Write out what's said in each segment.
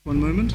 One moment.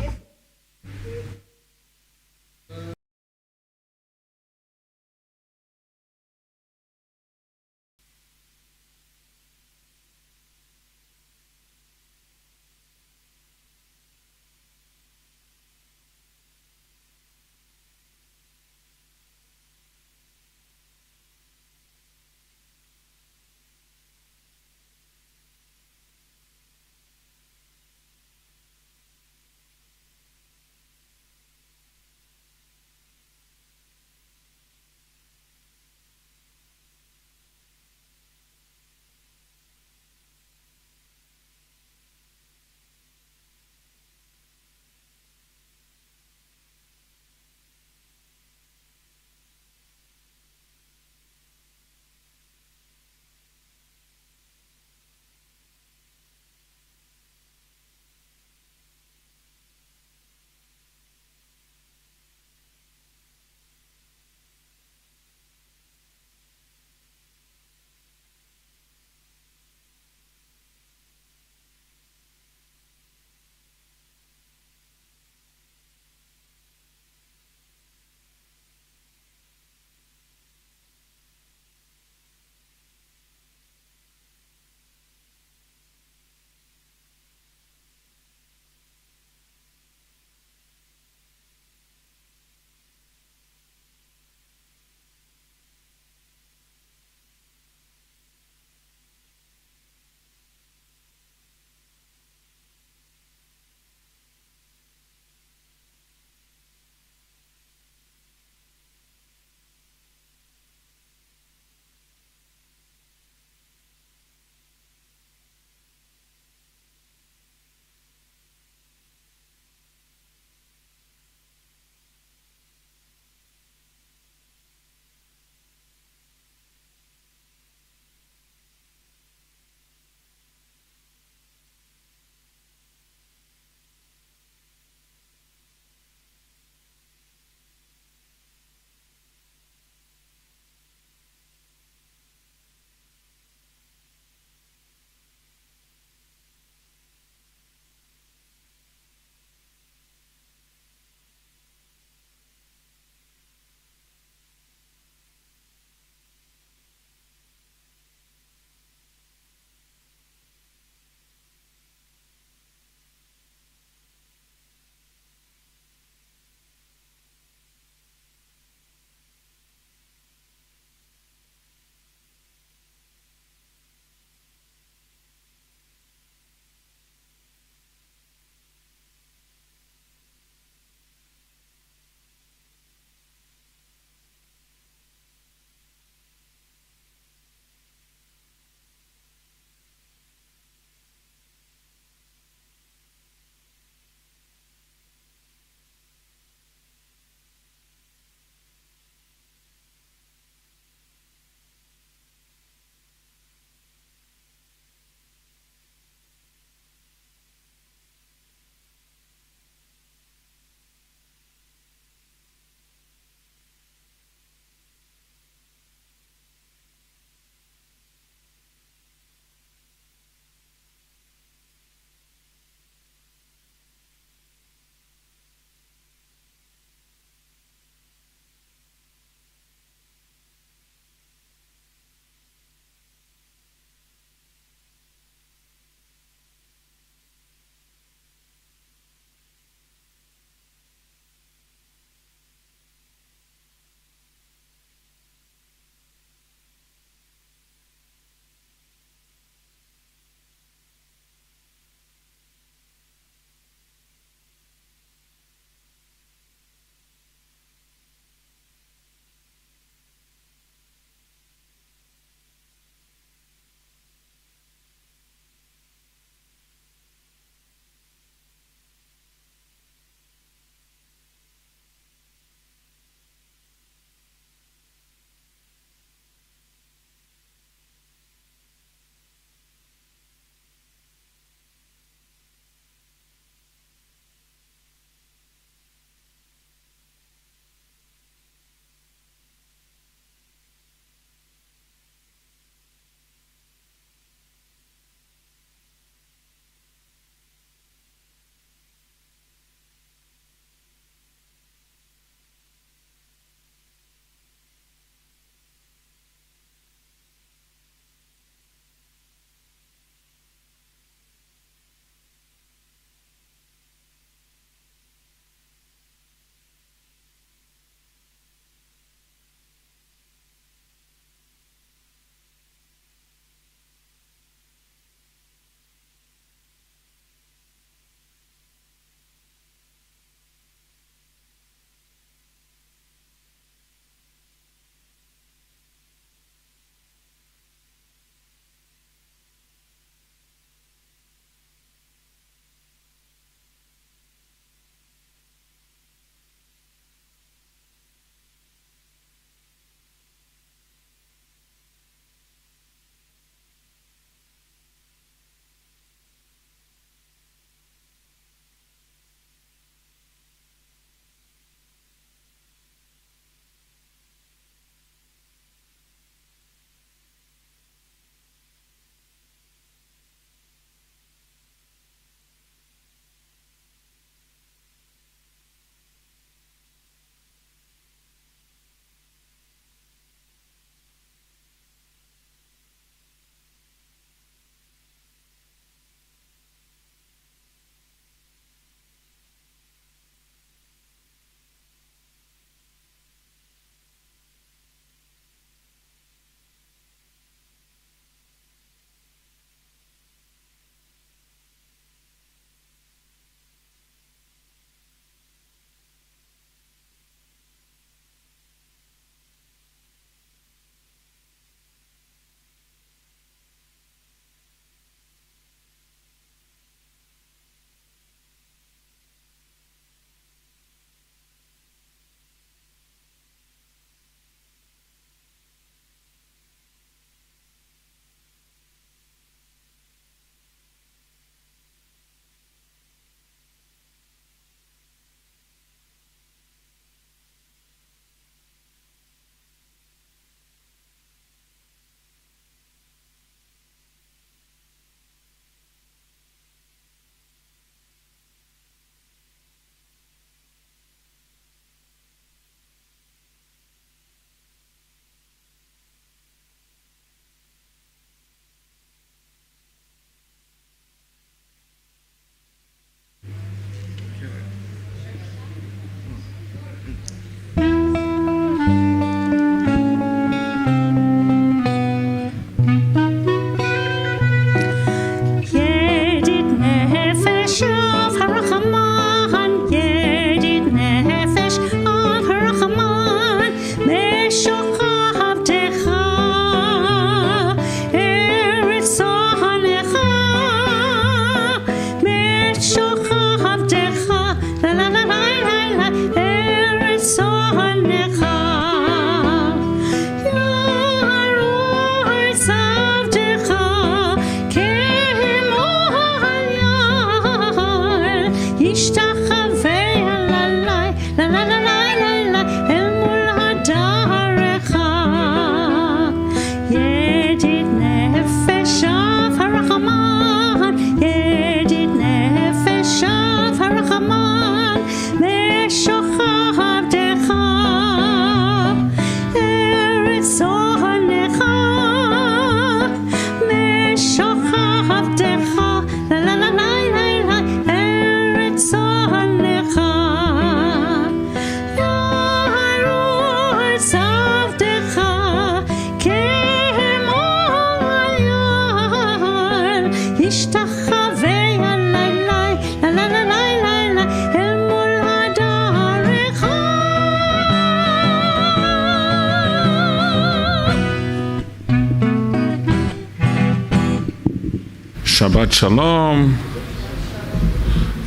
Shabbat Shalom.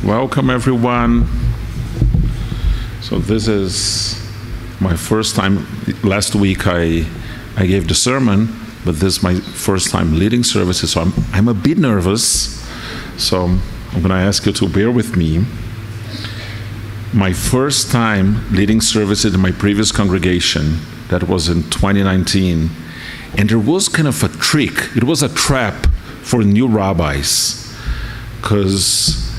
Welcome everyone. So this is my first time. Last week I gave the sermon, but this is my first time leading services, so I'm a bit nervous. So I'm going to ask you to bear with me. My first time leading services in my previous congregation, that was in 2019, and there was kind of a trick. It was a trap for new rabbis, because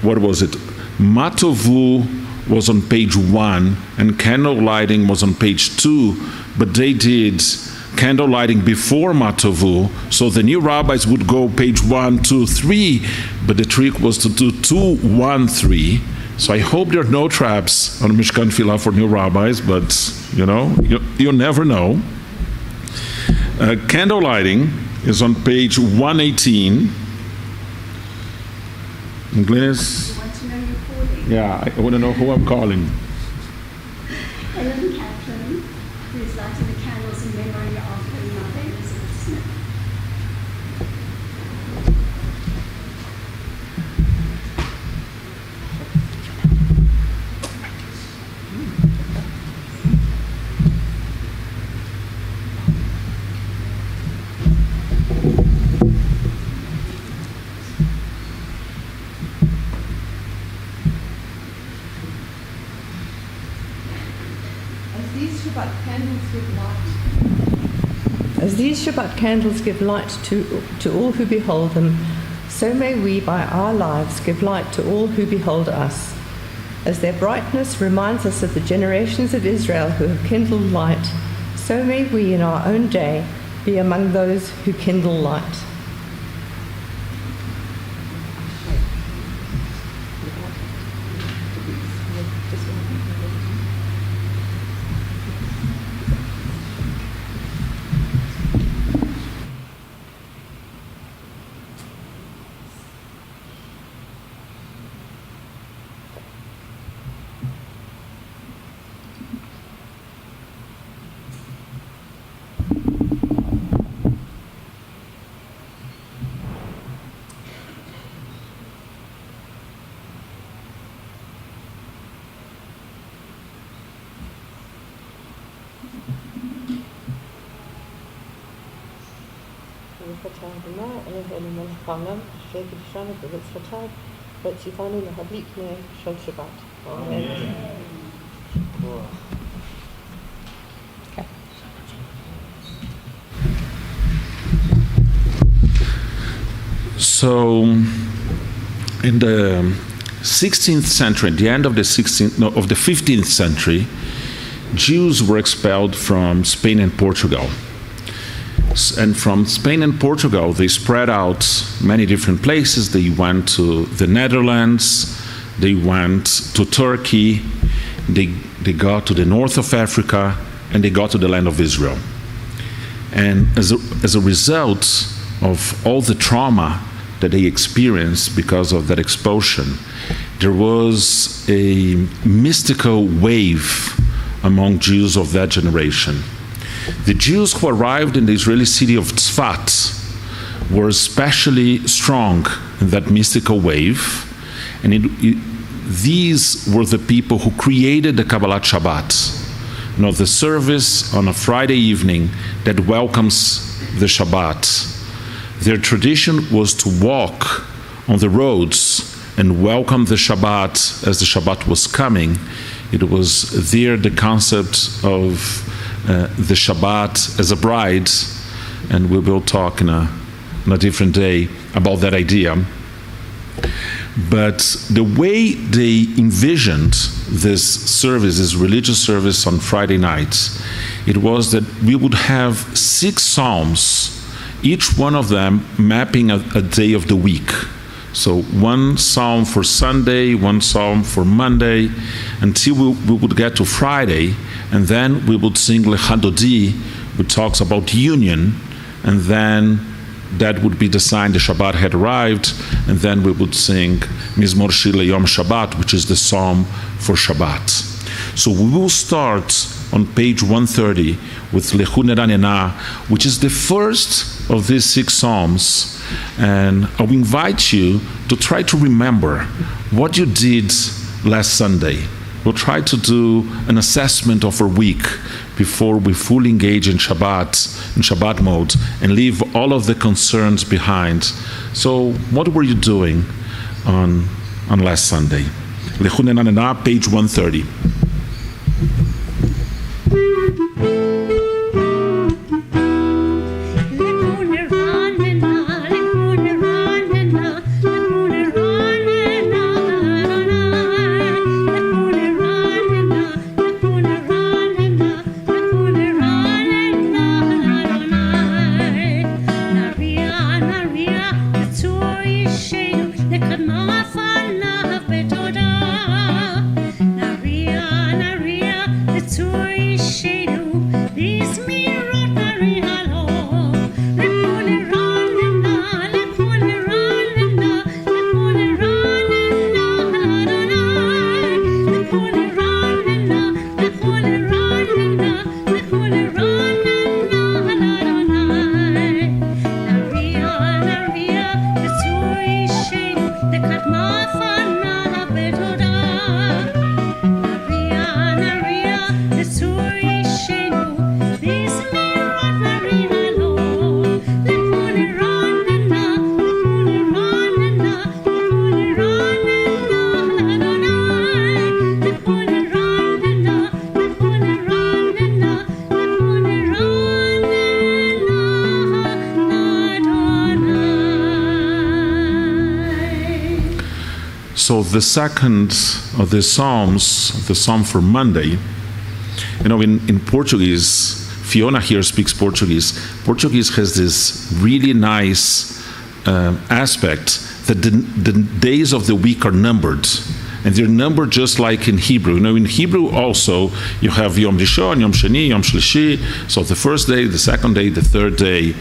what was it? Matovu was on page 1 and candle lighting was on page 2, but they did candle lighting before Matovu, so the new rabbis would go page 1, 2, 3, but the trick was to do 2, 1, 3. So I hope there are no traps on Mishkan Tefillah for new rabbis, but you never know. Candle lighting is on page 118. Glynis? You want to know your calling? Yeah, I want to know who I'm calling. Ellen Catherine, who is lighting the candles in memory of her mother, Elizabeth Smith. As these Shabbat candles give light to all who behold them, so may we by our lives give light to all who behold us. As their brightness reminds us of the generations of Israel who have kindled light, so may we in our own day be among those who kindle light. So, in the 16th century, at the end of the 15th century, Jews were expelled from Spain and Portugal. And from Spain and Portugal, they spread out many different places. They went to the Netherlands, they went to Turkey, they got to the north of Africa, and they got to the land of Israel. And as a result of all the trauma that they experienced because of that expulsion, there was a mystical wave among Jews of that generation. The Jews who arrived in the Israeli city of Tzfat were especially strong in that mystical wave, and these were the people who created the Kabbalat Shabbat, the service on a Friday evening that welcomes the Shabbat. Their tradition was to walk on the roads and welcome the Shabbat as the Shabbat was coming. It was there the concept of the Shabbat as a bride, and we will talk in a different day about that idea. But the way they envisioned this service, this religious service on Friday nights, it was that we would have 6 psalms, each one of them mapping a day of the week. So one psalm for Sunday, one psalm for Monday, until we would get to Friday, and then we would sing Lechadodi, which talks about union, and then that would be the sign the Shabbat had arrived, and then we would sing Mizmor Shir Yom Shabbat, which is the psalm for Shabbat. So we will start on page 130 with Lechu Neranena, which is the first of these 6 psalms. And I will invite you to try to remember what you did last Sunday. We'll try to do an assessment of our week before we fully engage in Shabbat mode, and leave all of the concerns behind. So what were you doing on last Sunday? Lechu Neranena, page 130. So the second of the Psalms, the Psalm for Monday, in Portuguese, Fiona here speaks Portuguese. Portuguese has this really nice aspect that the days of the week are numbered. And they're numbered just like in Hebrew. In Hebrew also, you have Yom Rishon, Yom Sheni, Yom Shlishi. So the first day, the second day, the third day.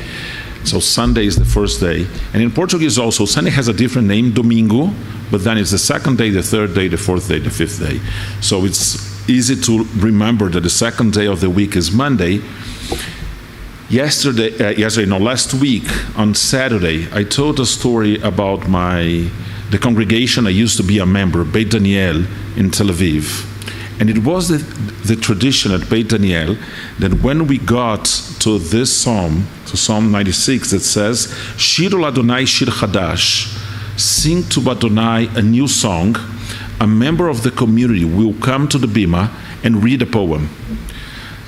So Sunday is the first day. And in Portuguese also, Sunday has a different name, Domingo, but then it's the second day, the third day, the fourth day, the fifth day. So it's easy to remember that the second day of the week is Monday. Last week on Saturday, I told a story about the congregation I used to be a member, Beit Daniel in Tel Aviv. And it was the tradition at Beit Daniel that when we got to this psalm, to Psalm 96, that says, Shiru Adonai Shir Chadash, sing to Adonai a new song, a member of the community will come to the bima and read a poem.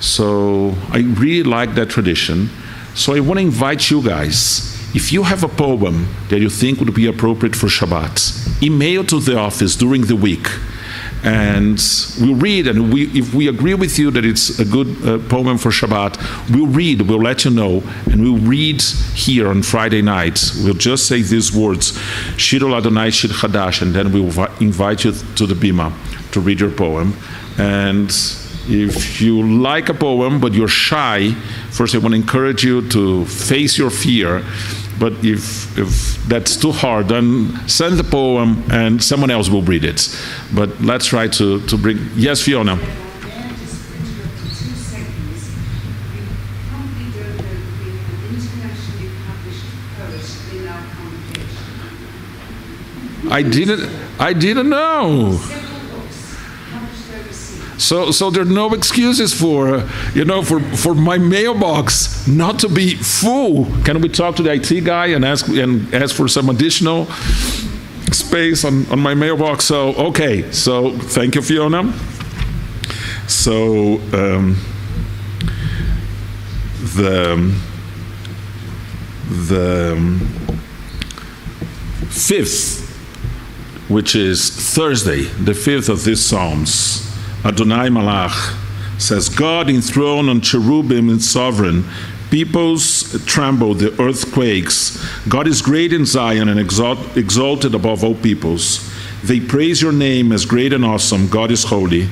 So I really like that tradition. So I want to invite you guys, if you have a poem that you think would be appropriate for Shabbat, email to the office during the week. And we'll read, and if we agree with you that it's a good poem for Shabbat, we'll let you know, and we'll read here on Friday night. We'll just say these words, Shiru Adonai Shir Chadash, and then we'll invite you to the bima to read your poem. And if you like a poem, but you're shy, first I want to encourage you to face your fear. But if that's too hard, then send the poem and someone else will read it. But let's try to bring... Yes, Fiona? I didn't know. So there are no excuses for my mailbox not to be full. Can we talk to the IT guy and ask for some additional space on my mailbox? So okay. So thank you, Fiona. So the fifth, which is Thursday, the fifth of these Psalms, Adonai Malach says, God enthroned on cherubim and sovereign, peoples tremble, the earth quakes. God is great in Zion and exalted above all peoples. They praise your name as great and awesome. God is holy.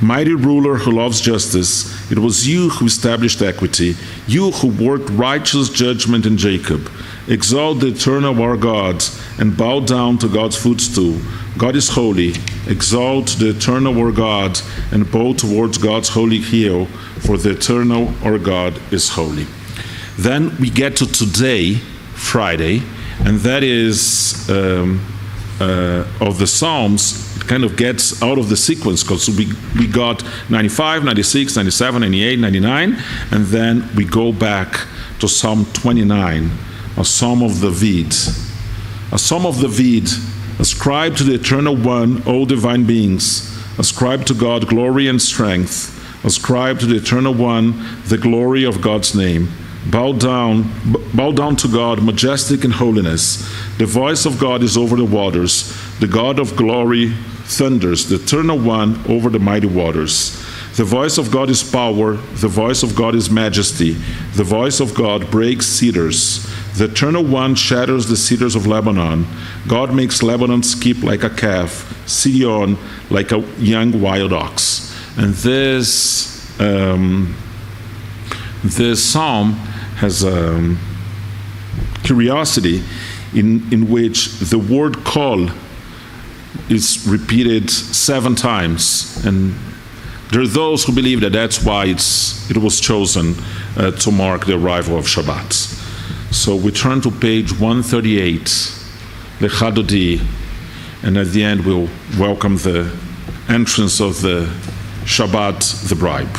Mighty ruler who loves justice. It was you who established equity, you who worked righteous judgment in Jacob. Exalt the eternal our God and bow down to God's footstool. God is holy. Exalt the eternal our God, and bow towards God's holy hill, for the eternal our God is holy. Then we get to today, Friday, and that is of the Psalms. It kind of gets out of the sequence, because we got 95, 96, 97, 98, 99, and then we go back to Psalm 29, a Psalm of David. A Psalm of David. Ascribe to the Eternal One, all divine beings. Ascribe to God glory and strength. Ascribe to the Eternal One the glory of God's name. Bow down to God, majestic in holiness. The voice of God is over the waters. The God of glory thunders, the Eternal One over the mighty waters. The voice of God is power. The voice of God is majesty. The voice of God breaks cedars. The Eternal One shatters the cedars of Lebanon. God makes Lebanon skip like a calf, Sion like a young wild ox. And this psalm has a curiosity in which the word call is repeated 7 times. And there are those who believe that that's why it was chosen to mark the arrival of Shabbat. So we turn to page 138, Lecha Dodi, and at the end we'll welcome the entrance of the Shabbat, the bribe.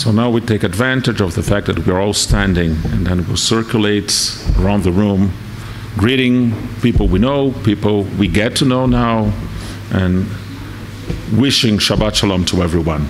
So now we take advantage of the fact that we're all standing, and then we'll circulate around the room, greeting people we know, people we get to know now, and wishing Shabbat Shalom to everyone.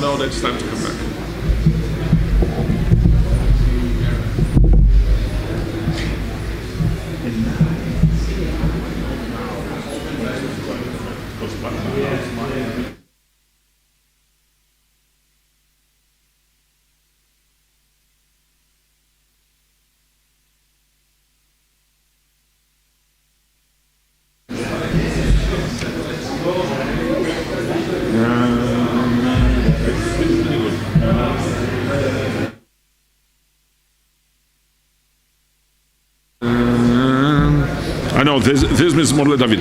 No, that's time to come back. I know this is Morle David.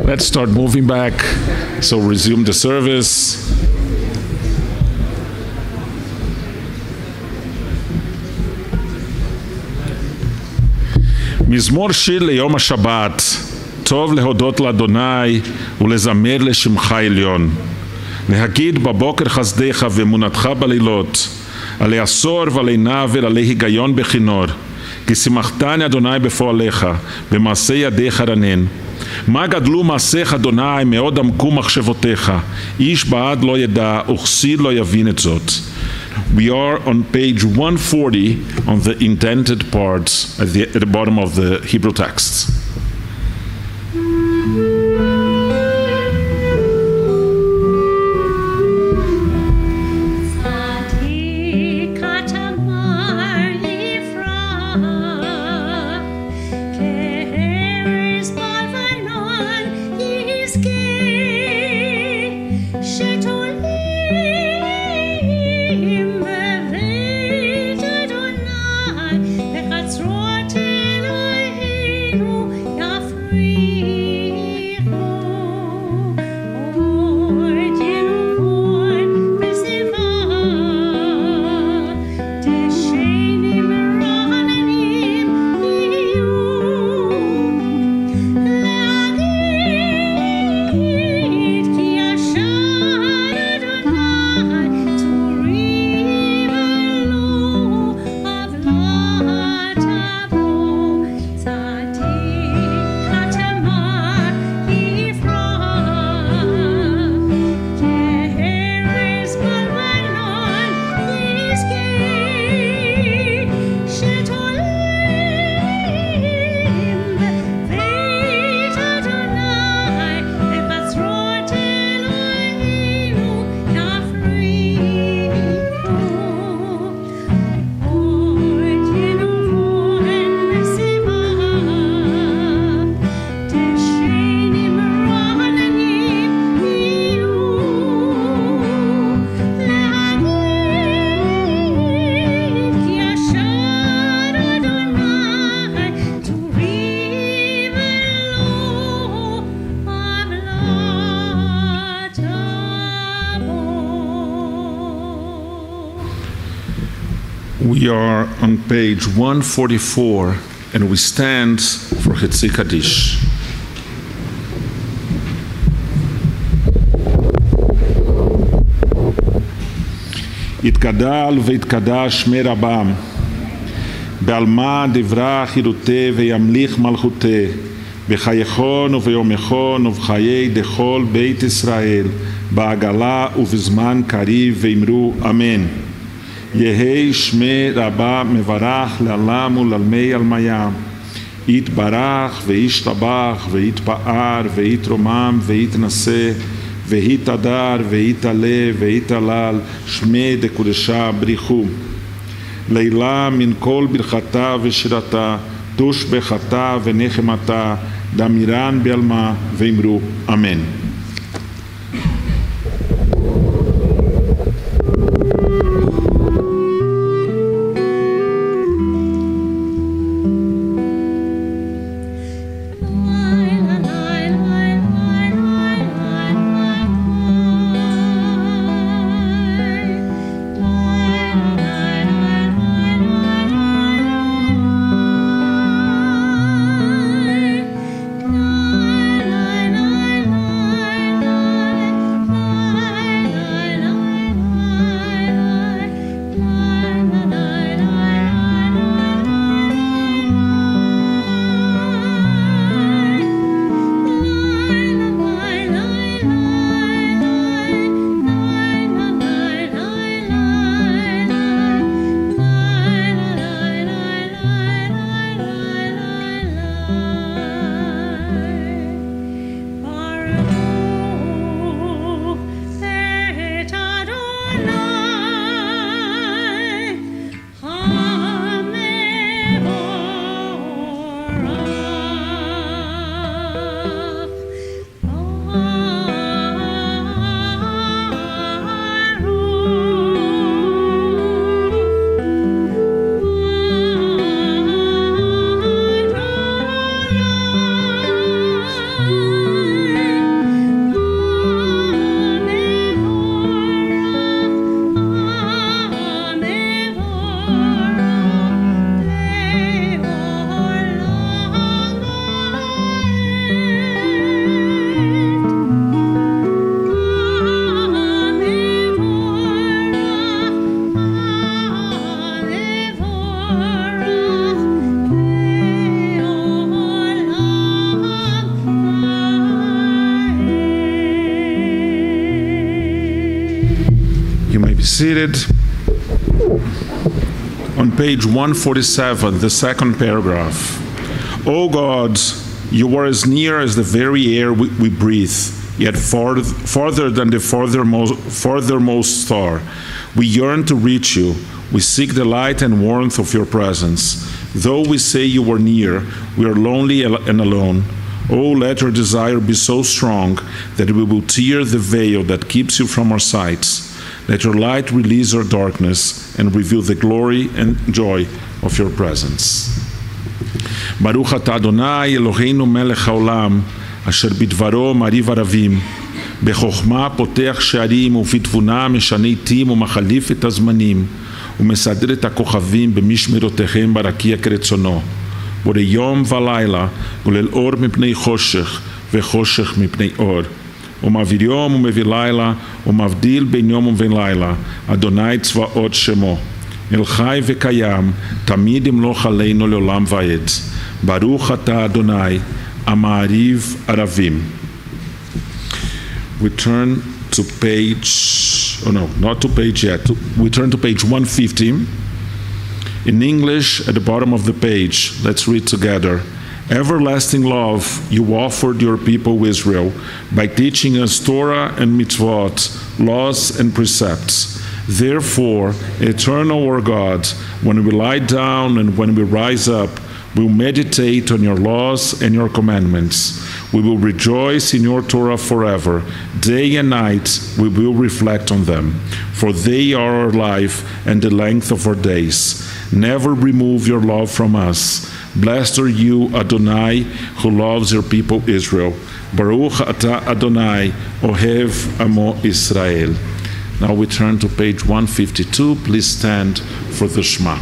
Let's start moving back. So resume the service. מזמור שיר ליום השבת, טוב להודות לאדוני ולזמר לשמך עליון. להגיד בבוקר חסדיך ואמונתך בלילות, עלי עשור ועלי נבל, עלי היגיון בכינור. כי שמחתני אדוני בפועליך, במעשה ידיך רנן. מה גדלו מעשיך אדוני, מאוד עמקו מחשבותיך. איש בעד לא ידע, וכסיל לא יבין את זאת. We are on page 140 on the indented parts at the bottom of the Hebrew text. Adonai, We are on page 144, and we stand for Chetzi Kaddish. יתגדל ויתקדש שמי רבם, בעלמא דברה חירותי וימליך מלכותי, בחייכון וביומכון ובחיי דכל בית ישראל, בעגלה ובזמן קריב ואמרו אמן. יהי שמי רבה מברך לעלם ולעלמי עלמיה, יתברך וישתבח ויתפאר ויתרומם ויתנשא, ויתהדר ויתעלה ויתהלל שמי דקודשה בריחו. לילה מן כל ברכתה ושירתה, תושבחתה ונחמתה, דמירן בעלמה ואמרו אמן. Seated. On page 147, the second paragraph. O God, you are as near as the very air we breathe, yet farther than the farthermost star. We yearn to reach you. We seek the light and warmth of your presence. Though we say you are near, we are lonely and alone. Oh, let your desire be so strong that we will tear the veil that keeps you from our sights. Let your light release our darkness and reveal the glory and joy of your presence. Baruch atah Adonai Eloheinu melech haolam, asher bidvaro mariv aravim, בחוכמה פותח שערים ובתבונה משנה עתים ומחליף את הזמנים ומסדר את הכוכבים במשמרותיכם ברקיע כרצונו. בורא יום ולילה גולל אור מפני חושך וחושך מפני אור. ומעביר יום ומביא לילה, ומבדיל בין יום ובין לילה, אדוני צבאות שמו. אל חי וקיים, תמיד ימלוך עלינו לעולם ועד. ברוך אתה אדוני, המעריב ערבים. We turn to page, oh no, not to page yet. We turn to page 150. In English, at the bottom of the page, let's read together. Everlasting love you offered your people Israel by teaching us Torah and mitzvot, laws and precepts. Therefore, eternal our God, when we lie down and when we rise up, we will meditate on your laws and your commandments. We will rejoice in your Torah forever. Day and night we will reflect on them, for they are our life and the length of our days. Never remove your love from us. Blessed are you, Adonai, who loves your people Israel. Baruch atah Adonai, Ohev Amo Israel. Now we turn to page 152. Please stand for the Shema.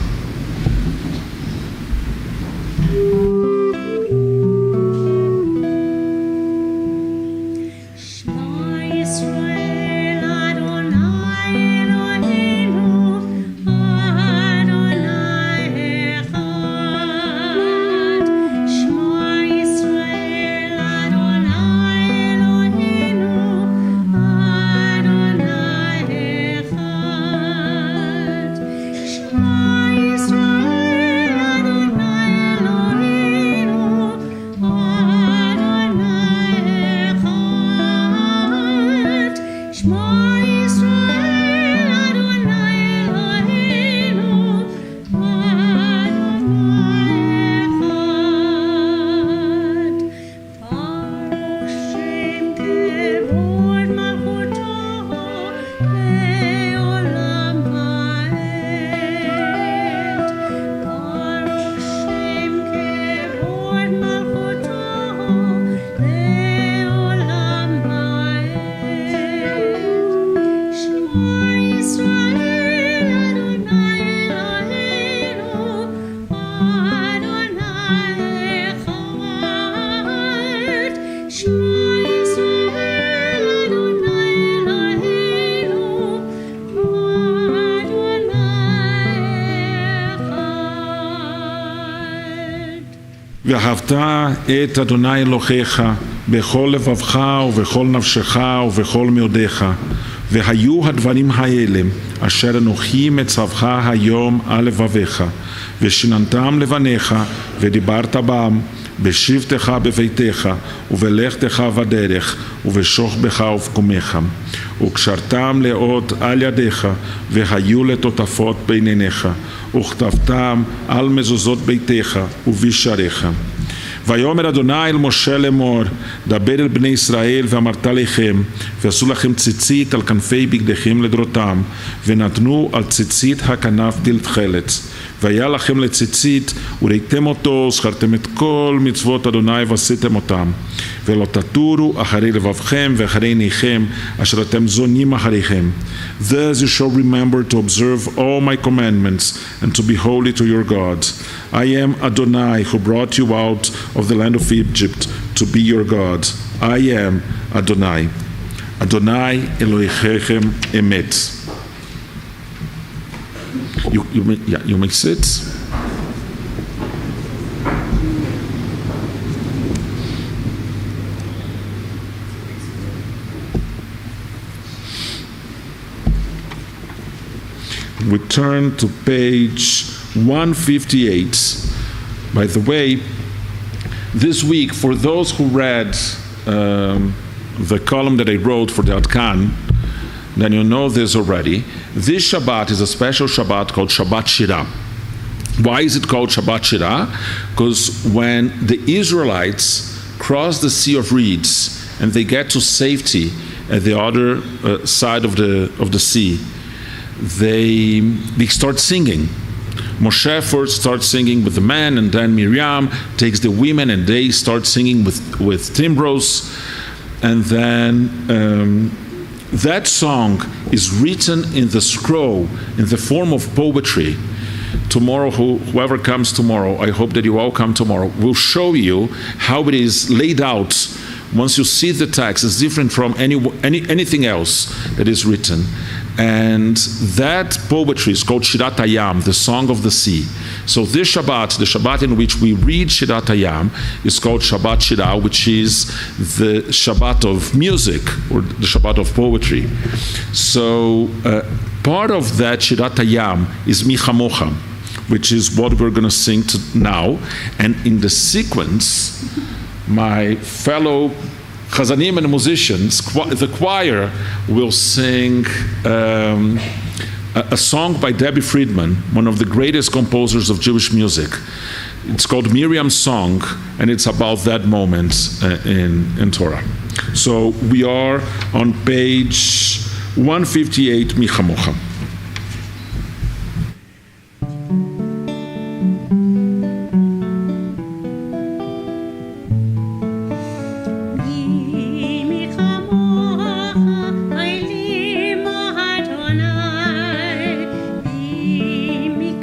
ואהבת את אדוני אלוהיך בכל לבבך ובכל נפשך ובכל מאודיך, והיו הדברים האלה אשר אנוכי מצווך היום על לבביך, ושיננתם לבניך ודיברת בם בשבתך בביתך ובלכתך בדרך ובשוכבך ובקומך, וקשרתם לאות על ידיך והיו לטוטפות בין עיניך, וכתבתם על מזוזות ביתך ובשעריך. ויאמר אדוני אל משה לאמור, דבר אל בני ישראל ואמרת לכם, ועשו לכם ציצית על כנפי בגדיכם לדרותם, ונתנו על ציצית הכנף תכלת. והיה לכם לציצית, וראיתם אותו, זכרתם את כל מצוות אדוני ועשיתם אותם. ולא תטורו אחרי לבבכם ואחרי עיניכם, אשר אתם זונים אחריכם. Thus you shall remember to observe all my commandments, and to be holy to your gods. I am Adonai, who brought you out of the land of Egypt, to be your God. I am Adonai. Adonai Elohechem Emet. You may sit. We turn to page 158. By the way, this week, for those who read the column that I wrote for the Adkan, then you know this already. This Shabbat is a special Shabbat called Shabbat Shirah. Why is it called Shabbat Shirah? Because when the Israelites cross the Sea of Reeds and they get to safety at the other side of the sea, they start singing. Moshe first starts singing with the men, and then Miriam takes the women and they start singing with timbrels. And then that song is written in the scroll in the form of poetry. Tomorrow, whoever comes tomorrow, I hope that you all come tomorrow, will show you how it is laid out. Once you see the text, it's different from anything else that is written. And that poetry is called Shirat Hayam, the Song of the Sea. So this Shabbat, the Shabbat in which we read Shirat Hayam, is called Shabbat Shirah, which is the Shabbat of music, or the Shabbat of poetry. So part of that Shirat Hayam is Mi Chamocha, which is what we're going to sing now. And in the sequence, my fellow Chazanim and musicians, the choir will sing a song by Debbie Friedman, one of the greatest composers of Jewish music. It's called Miriam's Song, and it's about that moment in Torah. So we are on page 158, Mi Chamocha. Mi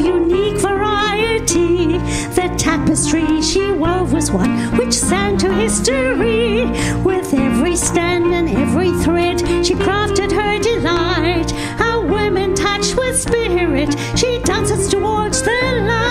unique variety. The tapestry she wove was one which sang to history. With every stand and every thread she crafted her delight. A woman touched with spirit, she dances towards the light.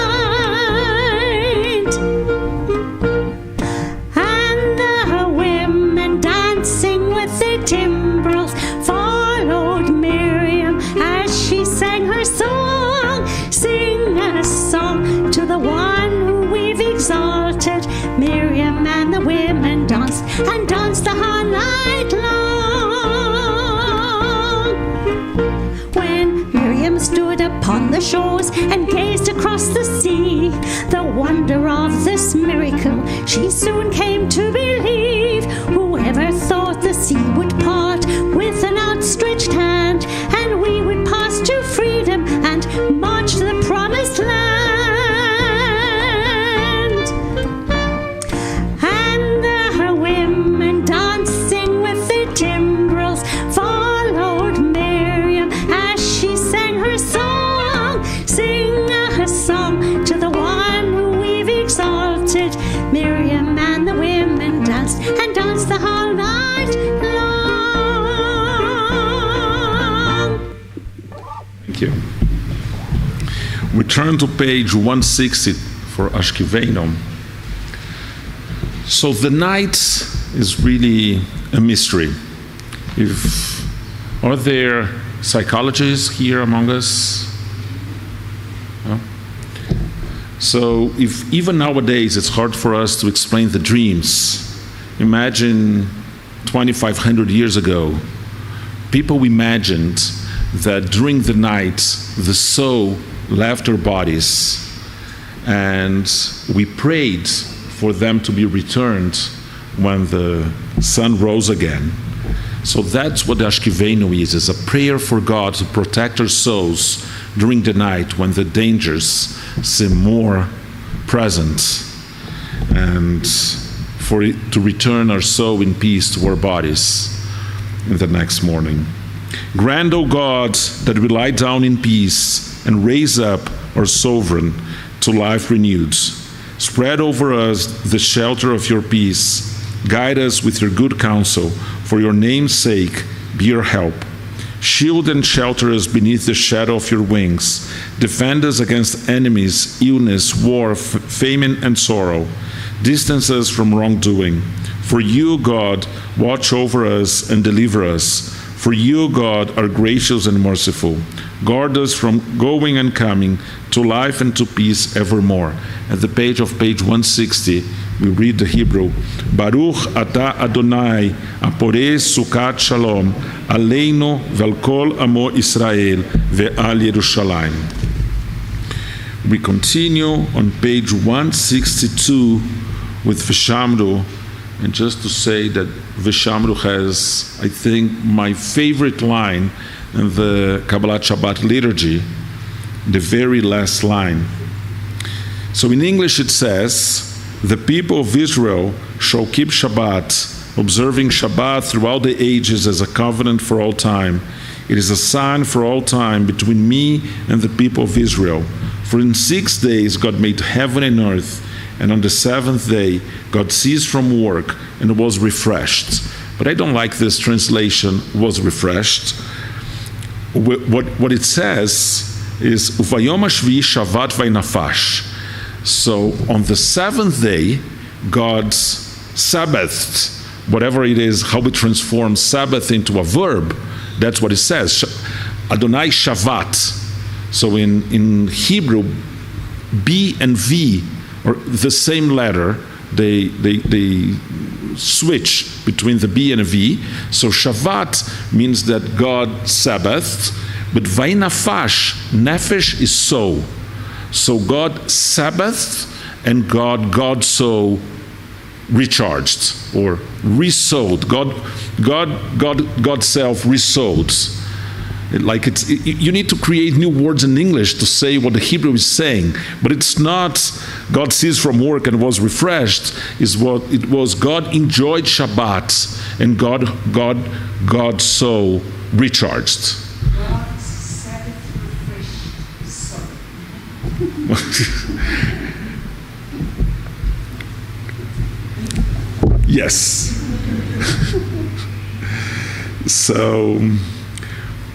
And the women dancing with their timbrels followed Miriam as she sang her song. Sing a song to the one who we've exalted. Miriam and the women danced and danced the whole night long. When Miriam stood upon the shores and gazed across the sea, the wonder of this miracle she soon came to believe. Whoever thought the sea would part with an outstretched hand, and we would pass to freedom and march to the promised land. And the women dancing with their timbrels followed Miriam as she sang her song. Sing a song to the one who we've exalted. Miriam and the women danced and danced the whole night long. Thank you. We turn to page 160 for Ashkiveno. So the night is really a mystery. Are there psychologists here among us? No? So if even nowadays it's hard for us to explain the dreams, imagine 2,500 years ago, people imagined that during the night the soul left our bodies, and we prayed for them to be returned when the sun rose again. So that's what the Ashkiveno is a prayer for God to protect our souls during the night when the dangers seem more present, and for it to return our soul in peace to our bodies in the next morning. Grant, O God, that we lie down in peace and raise up our sovereign to life renewed. Spread over us the shelter of your peace. Guide us with your good counsel. For your name's sake, be our help. Shield and shelter us beneath the shadow of your wings. Defend us against enemies, illness, war, famine, and sorrow. Distance us from wrongdoing. For you, God, watch over us and deliver us. For you, God, are gracious and merciful. Guard us from going and coming to life and to peace evermore. At the page 160, we read the Hebrew. Baruch ata Adonai, aporei sukat shalom, aleinu vel kol amo Israel ve'al Yerushalayim. We continue on page 162 with Vishamru. And just to say that Vishamru has, I think, my favorite line in the Kabbalat Shabbat liturgy, the very last line. So in English it says, the people of Israel shall keep Shabbat, observing Shabbat throughout the ages as a covenant for all time. It is a sign for all time between me and the people of Israel. For in 6 days God made heaven and earth, and on the seventh day, God ceased from work and was refreshed. But I don't like this translation, was refreshed. What it says is, Uvayom hashvi shavat vaynafash. So on the seventh day, God Sabbathed, whatever it is, how we transform Sabbath into a verb, that's what it says. Adonai Shavat. So in Hebrew, B and V, or the same letter, they switch between the B and a V. So Shavat means that God Sabbathed, but Vainafash, Nefesh is soul. So God Sabbathed and God soul recharged or resouled. God self resouled. You need to create new words in English to say what the Hebrew is saying, but it's not God ceased from work and was refreshed. It was God enjoyed Shabbat and God soul recharged. God Sabbath refreshed soul. Yes. So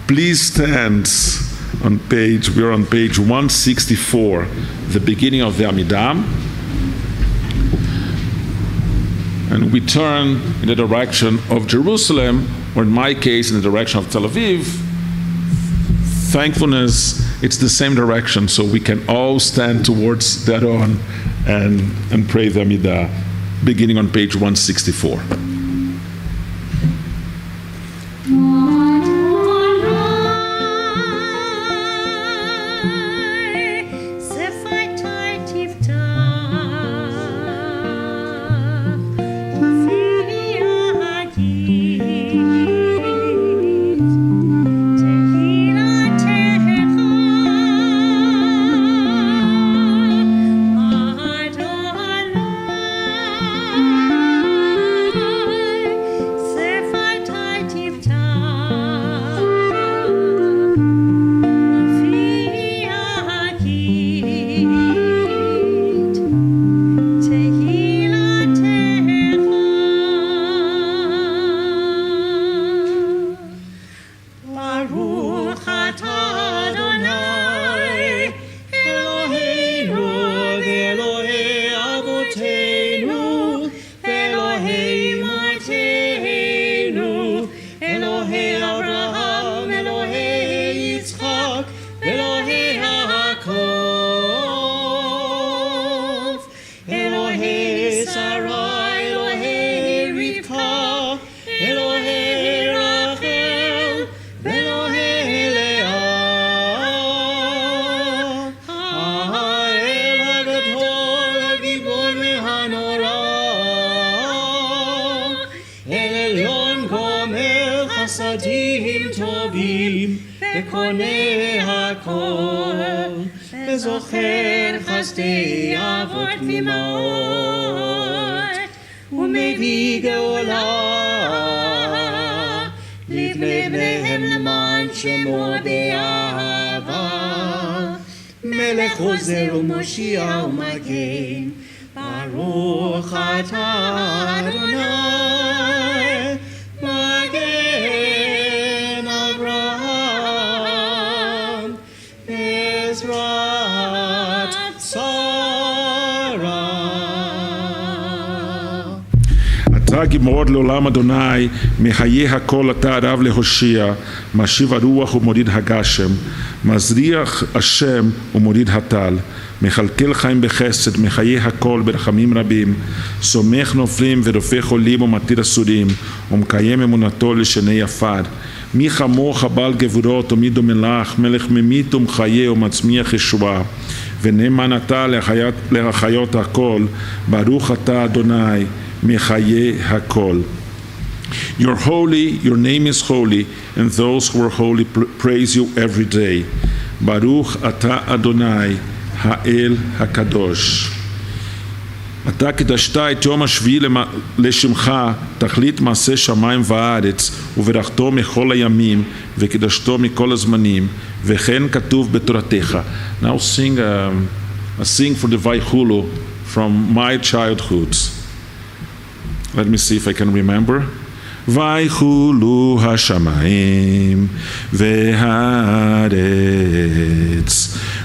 please stand on we're on page 164, the beginning of the Amidah. And we turn in the direction of Jerusalem, or in my case, in the direction of Tel Aviv. Thankfulness, it's the same direction, so we can all stand towards that on and pray the Amidah, beginning on page 164. וזוכר חסדי אבות ממות, ומביא גאולה לבני בניהם למען שמו באהבה. מלך עוזר ומושיע ומגן, ברוך אתה אדוני מגן אברהם בעזרת שרה. אתה גימור לעולם אדוני, מחיי הכל אתה רב להושיע, משיב הרוח ומוריד הגשם, מזריח השם ומוריד הטל, מכלכל חיים בחסד, מחיי הכל ברחמים רבים, סומך נופלים ורופא חולים ומתיר אסורים, ומקיים אמונתו לשני עפר. מי כמוך בעל גבורות ומי דומה לך, מלך ממית ומחיה ומצמיח ישועה, ונאמן אתה להחיות הכל, ברוך אתה אדוני מחיי הכל. You're holy, your name is holy, and those who are holy praise you every day. Baruch ata Adonai, האל הקדוש. אתה קידשת את יום השביעי לשמך, תכלית מעשה שמיים וארץ, וברכתו מכל הימים, וקידשתו מכל הזמנים, וכן כתוב בתורתך. Now sing for the Vaihulu from my childhood. Let me see if I can remember. ויחולו השמיים והארץ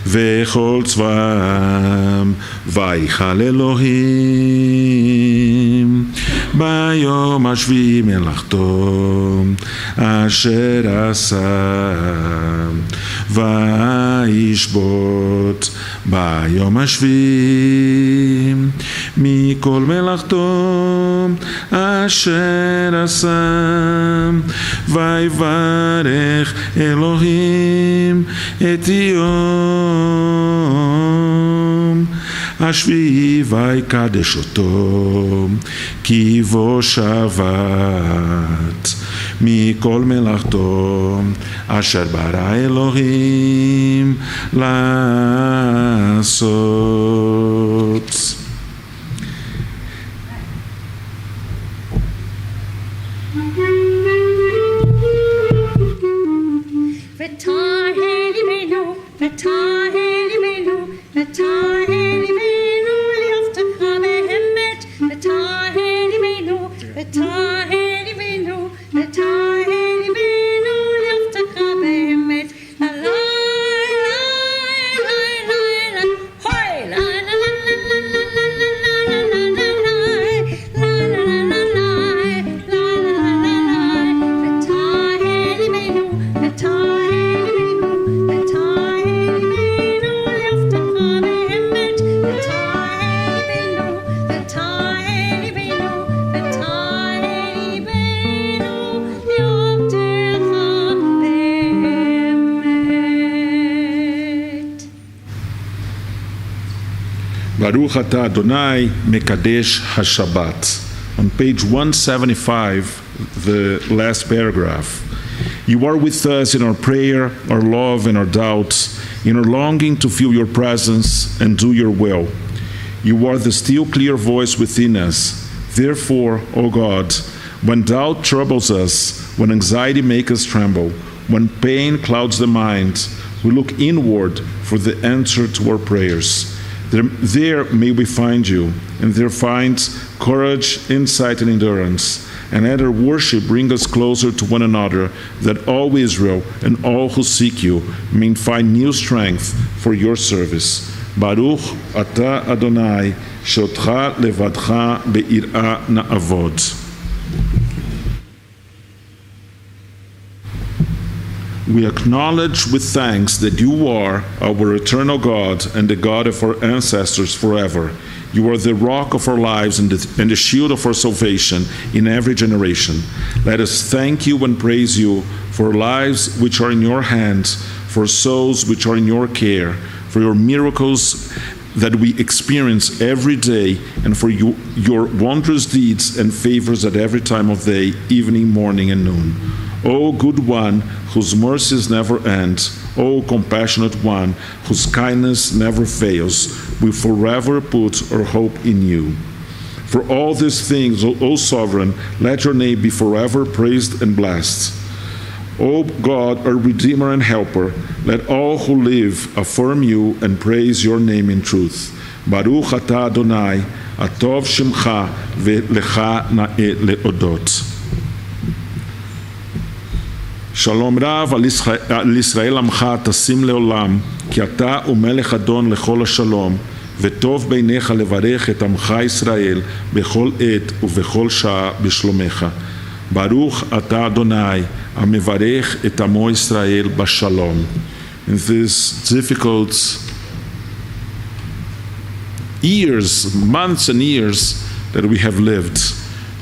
וכל צבאם ויחל אלוהים ביום השביעי מלאכתו אשר עשה וישבות ביום השביעי מכל מלאכתו אשר עשה ויברך אלוהים את יום השביעי ויקדש אותו כי בו שבת מכל מלאכתו אשר ברא אלוהים לעשות. ותהי ליבנו Baruch atah Adonai mekadesh haShabbat. On page 175, the last paragraph. You are with us in our prayer, our love, and our doubts, in our longing to feel your presence and do your will. You are the still clear voice within us. Therefore, O God, when doubt troubles us, when anxiety makes us tremble, when pain clouds the mind, we look inward for the answer to our prayers. There may we find you, and there find courage, insight, and endurance. And let our worship bring us closer to one another, that all Israel and all who seek you may find new strength for your service. Baruch atah Adonai, sheotcha levadcha be'ir'a na'avod. We acknowledge with thanks that you are our eternal God and the God of our ancestors forever. You are the rock of our lives and the shield of our salvation in every generation. Let us thank you and praise you for lives which are in your hands, for souls which are in your care, for your miracles that we experience every day, and for your wondrous deeds and favors at every time of day, evening, morning, and noon. O good one, whose mercies never end, O compassionate one, whose kindness never fails, we forever put our hope in you. For all these things, O sovereign, let your name be forever praised and blessed. O God, our Redeemer and Helper, let all who live affirm you and praise your name in truth. Baruch atah Adonai, atov shemcha ve'lecha na'e le'odot. שלום רב על ישראל עמך תשים לעולם, כי אתה הוא מלך אדון לכל השלום, וטוב בעיניך לברך את עמך ישראל בכל עת ובכל שעה בשלומך. ברוך אתה אדוני המברך את עמו ישראל בשלום. In these difficult years, months and years that we have lived,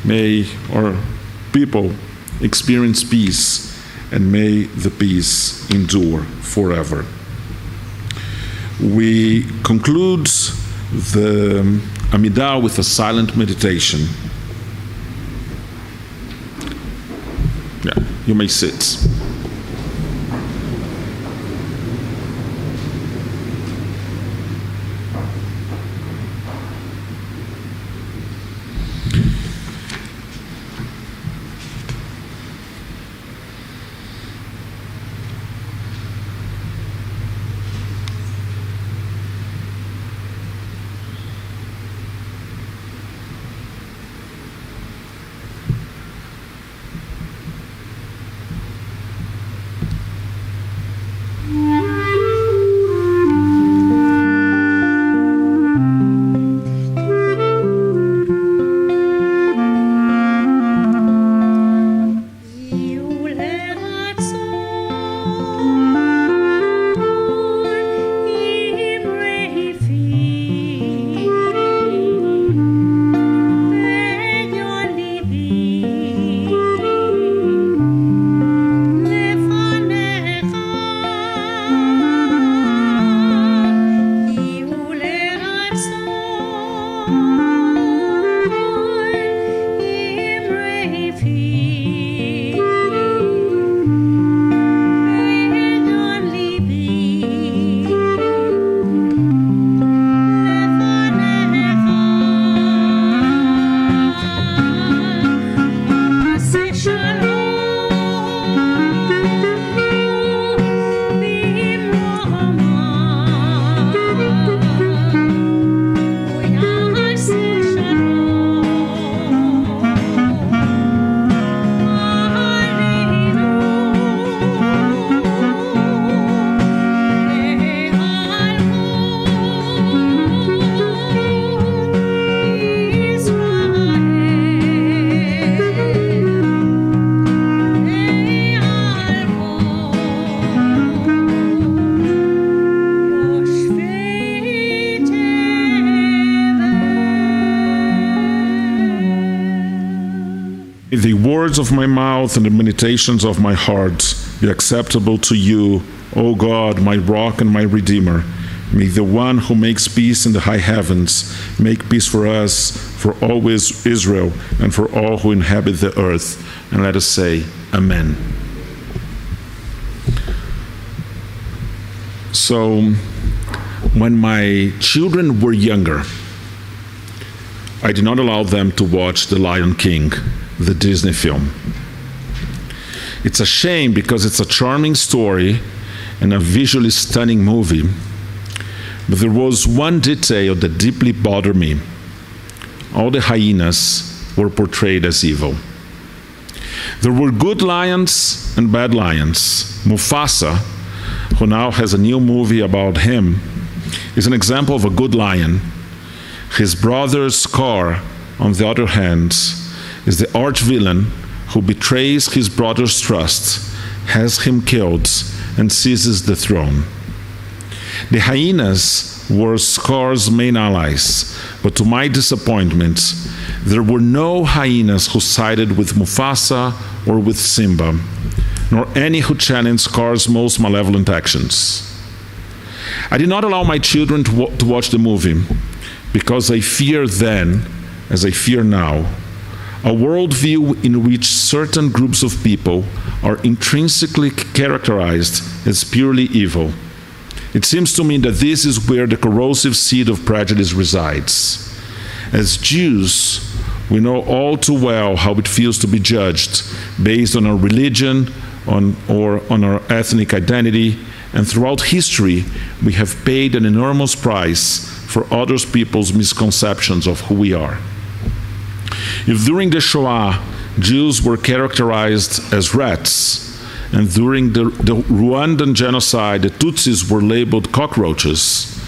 may our people experience peace, and may the peace endure forever. We conclude the Amidah with a silent meditation. Yeah, you may sit. the words of my mouth and the meditations of my heart be acceptable to you, O God, my rock and my redeemer. May the one who makes peace in the high heavens make peace for us, for all Israel, and for all who inhabit the earth. And let us say, Amen. So, when my children were younger, I did not allow them to watch The Lion King, the Disney film. It's a shame because it's a charming story and a visually stunning movie. But there was one detail that deeply bothered me. All the hyenas were portrayed as evil. There were good lions and bad lions. Mufasa, who now has a new movie about him, is an example of a good lion. His brother Scar, on the other hand, is the arch-villain who betrays his brother's trust, has him killed, and seizes the throne. The hyenas were Scar's main allies, but to my disappointment, there were no hyenas who sided with Mufasa or with Simba, nor any who challenged Scar's most malevolent actions. I did not allow my children to watch the movie, because I feared then, as I fear now, a worldview in which certain groups of people are intrinsically characterized as purely evil. It seems to me that this is where the corrosive seed of prejudice resides. As Jews, we know all too well how it feels to be judged based on our religion or on our ethnic identity, and throughout history, we have paid an enormous price for other people's misconceptions of who we are. If during the Shoah, Jews were characterized as rats, and during the Rwandan genocide, the Tutsis were labeled cockroaches,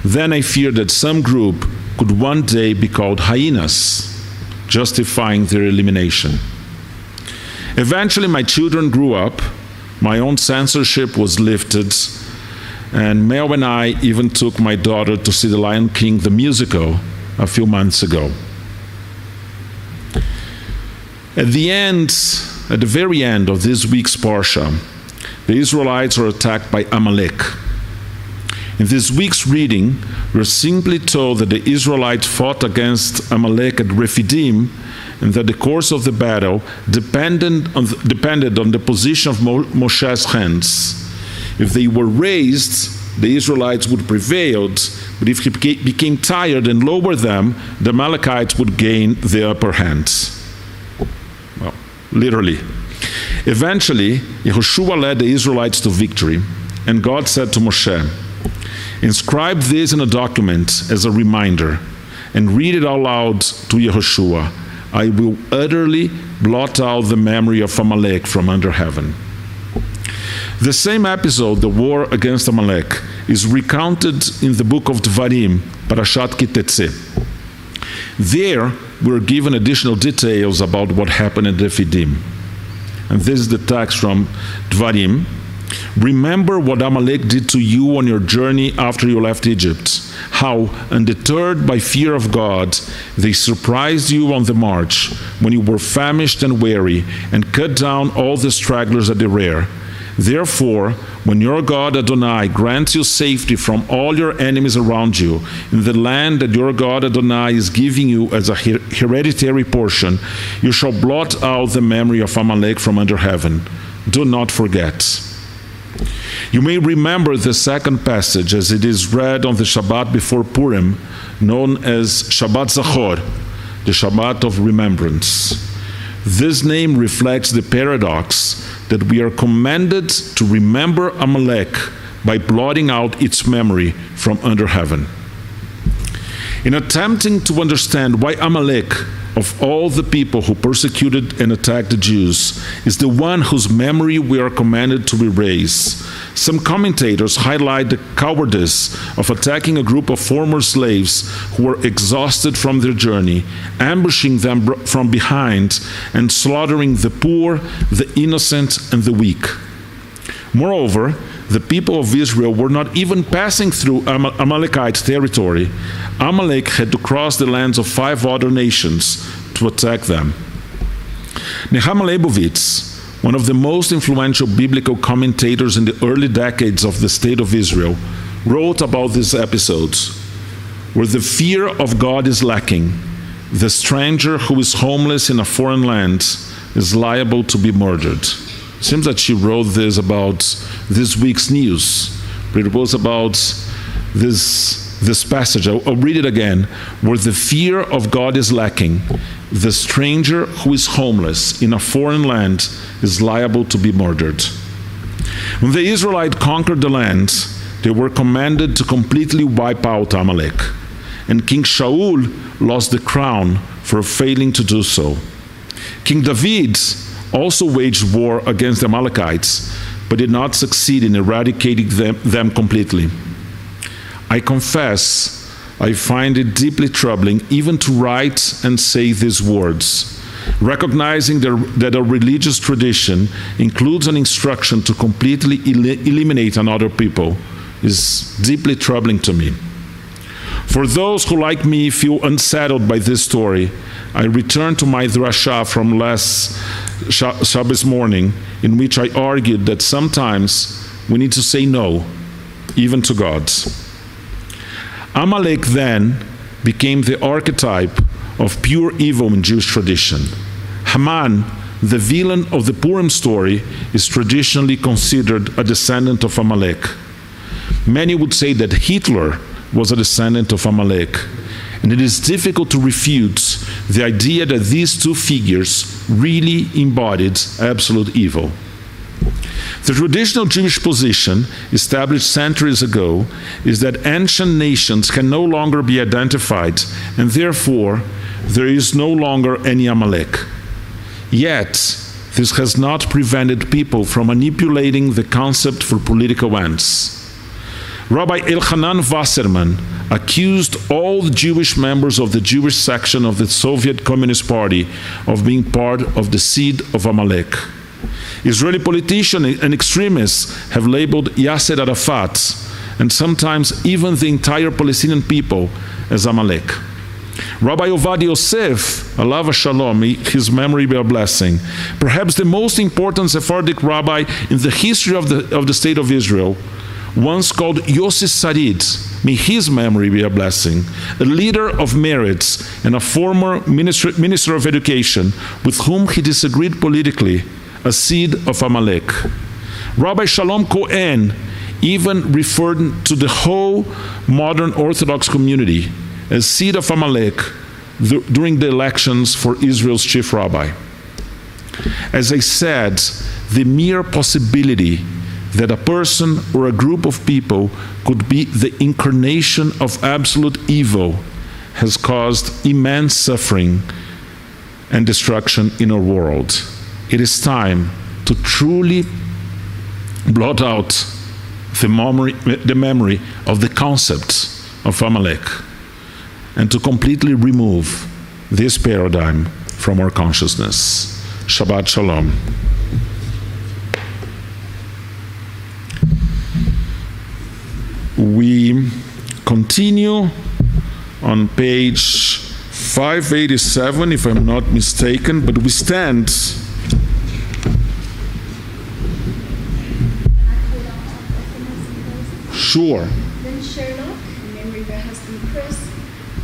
then I fear that some group could one day be called hyenas, justifying their elimination. Eventually, my children grew up, my own censorship was lifted, and Mel and I even took my daughter to see The Lion King, the musical, a few months ago. At the very end of this week's Parsha, the Israelites are attacked by Amalek. In this week's reading, we're simply told that the Israelites fought against Amalek at Rephidim, and that the course of the battle depended on the position of Moshe's hands. If they were raised, the Israelites would prevail, but if he became tired and lowered them, the Amalekites would gain the upper hand. Well, literally. Eventually, Yehoshua led the Israelites to victory, and God said to Moshe, "Inscribe this in a document as a reminder, and read it out loud to Yehoshua. I will utterly blot out the memory of Amalek from under heaven." The same episode, the war against Amalek, is recounted in the book of Dvarim, Parashat Ki-Tetzeh. There, we're given additional details about what happened at Rephidim. And this is the text from Dvarim. "Remember what Amalek did to you on your journey after you left Egypt, how, undeterred by fear of God, they surprised you on the march when you were famished and weary, and cut down all the stragglers at the rear. Therefore, when your God Adonai grants you safety from all your enemies around you, in the land that your God Adonai is giving you as a hereditary portion, you shall blot out the memory of Amalek from under heaven. Do not forget." You may remember the second passage as it is read on the Shabbat before Purim, known as Shabbat Zachor, the Shabbat of remembrance. This name reflects the paradox that we are commanded to remember Amalek by blotting out its memory from under heaven. In attempting to understand why Amalek, of all the people who persecuted and attacked the Jews, is the one whose memory we are commanded to erase, some commentators highlight the cowardice of attacking a group of former slaves who were exhausted from their journey, ambushing them from behind, and slaughtering the poor, the innocent, and the weak. Moreover, the people of Israel were not even passing through Amalekite territory. Amalek had to cross the lands of 5 other nations to attack them. Nehemiah Leibovitz, one of the most influential biblical commentators in the early decades of the State of Israel, wrote about these episodes. Where the fear of God is lacking, the stranger who is homeless in a foreign land is liable to be murdered. Seems that she wrote this about this week's news, but it was about this passage. I'll read it again. Where the fear of God is lacking, the stranger who is homeless in a foreign land is liable to be murdered. When the Israelites conquered the land, they were commanded to completely wipe out Amalek. And King Shaul lost the crown for failing to do so. King David also waged war against the Amalekites, but did not succeed in eradicating them completely. I confess, I find it deeply troubling even to write and say these words, recognizing that a religious tradition includes an instruction to completely eliminate another people is deeply troubling to me. For those who, like me, feel unsettled by this story, I return to my drasha from last Shabbos morning, in which I argued that sometimes we need to say no, even to God. Amalek then became the archetype of pure evil in Jewish tradition. Haman, the villain of the Purim story, is traditionally considered a descendant of Amalek. Many would say that Hitler was a descendant of Amalek, and it is difficult to refute the idea that these two figures really embodied absolute evil. The traditional Jewish position, established centuries ago, is that ancient nations can no longer be identified, and therefore there is no longer any Amalek. Yet, this has not prevented people from manipulating the concept for political ends. Rabbi Elchanan Wasserman accused all the Jewish members of the Jewish section of the Soviet Communist Party of being part of the seed of Amalek. Israeli politicians and extremists have labeled Yasser Arafat, and sometimes even the entire Palestinian people, as Amalek. Rabbi Ovadia Yosef, alav shalom, his memory be a blessing, perhaps the most important Sephardic rabbi in the history of the State of Israel, once called Yossi Sarid, may his memory be a blessing, a leader of merits and a former minister of education with whom he disagreed politically, a seed of Amalek. Rabbi Shalom Cohen even referred to the whole modern Orthodox community as seed of Amalek during the elections for Israel's chief rabbi. As I said, the mere possibility that a person or a group of people could be the incarnation of absolute evil has caused immense suffering and destruction in our world. It is time to truly blot out the memory of the concept of Amalek and to completely remove this paradigm from our consciousness. Shabbat Shalom. We continue on page 587, if I'm not mistaken, but we stand. Sure. Then Sherlock, in memory of her husband Chris,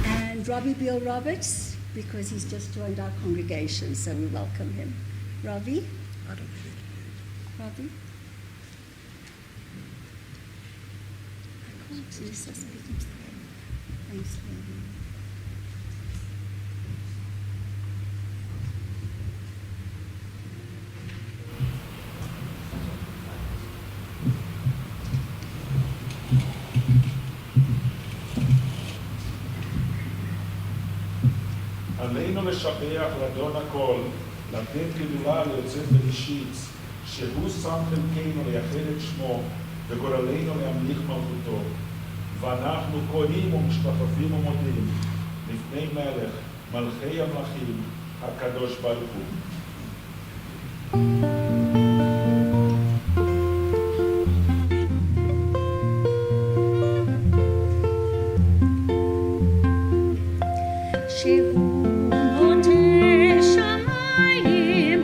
and Robbie Bill Roberts, because he's just joined our congregation, so we welcome him. Robbie? I don't know. Robbie? Jesus, speaking to him. Thanks, Robbie. עלינו לשבח לאדון הכל, לתת גדולה ליוצאת בראשית, שהוא שם חלקנו לייחד את שמו, וגורלנו להמליך מלכותו. ואנחנו קוראים ומשתחווים ומודים לפני מלך, מלכי המלכים, הקדוש ברוך הוא. שהוא נוטה שמיים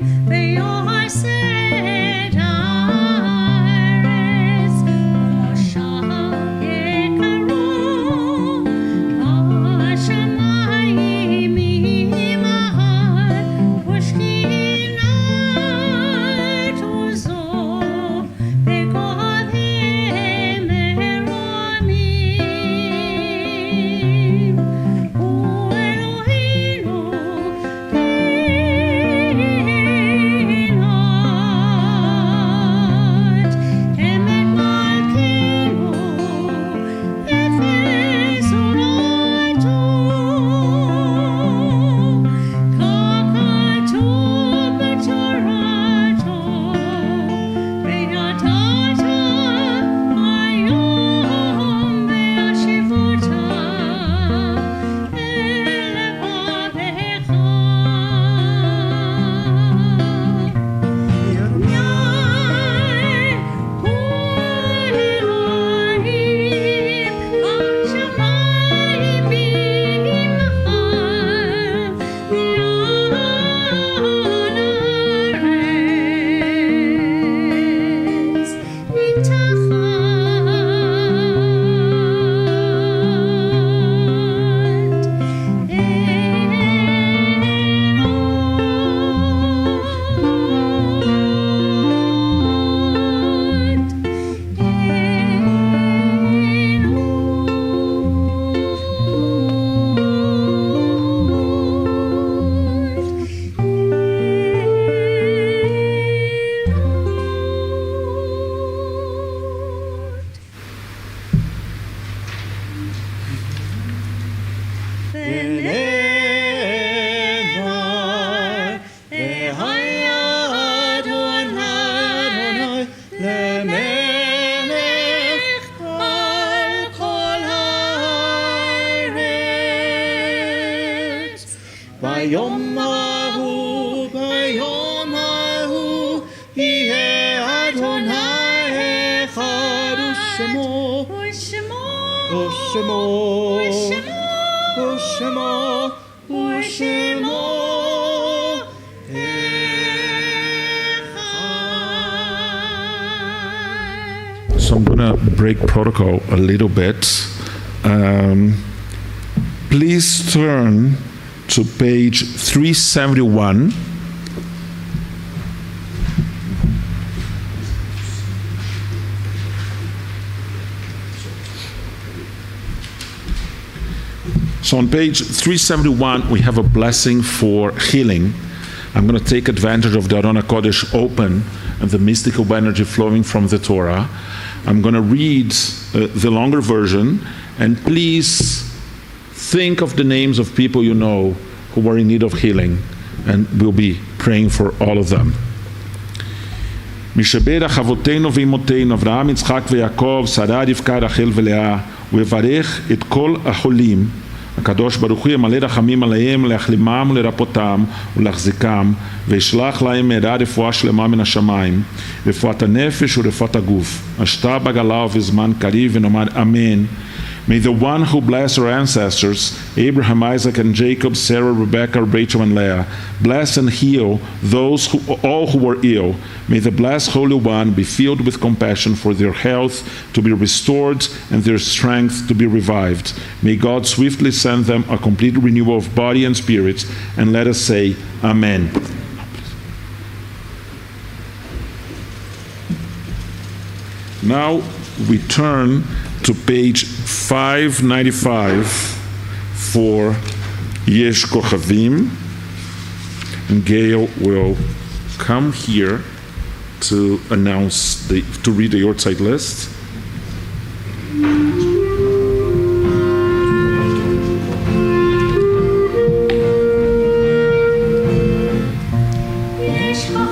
ונאמר, והיה אדוני למלך על כל הארץ. ביום ההוא יהיה אדוני אחד ושמו So I'm going to break protocol a little bit. Please turn to page 371. So on page 371, we have a blessing for healing. I'm going to take advantage of the Adonai Kodesh open and the mystical energy flowing from the Torah. I'm going to read the longer version, and please think of the names of people you know who are in need of healing, and we'll be praying for all of them. משברך אבותינו ואמותינו, אברהם, יצחק ויעקב, שרה, רבקה, רחל ולאה, ויברך את כל החולים. הקדוש ברוך הוא ימלא רחמים עליהם, להחלימם ולרפאותם ולהחזיקם, וישלח להם מהרה רפואה שלמה מן השמיים, רפואת הנפש ורפואת הגוף. השתה בגלה ובזמן קריב, ונאמר אמן. May the one who blessed our ancestors, Abraham, Isaac, and Jacob, Sarah, Rebekah, Rachel, and Leah, bless and heal all who were ill. May the blessed Holy One be filled with compassion for their health to be restored and their strength to be revived. May God swiftly send them a complete renewal of body and spirit, and let us say, Amen. Now we turn to page 595 for Yesh Kochavim, and Gail will come here to announce to read the Yortzeit list. Asher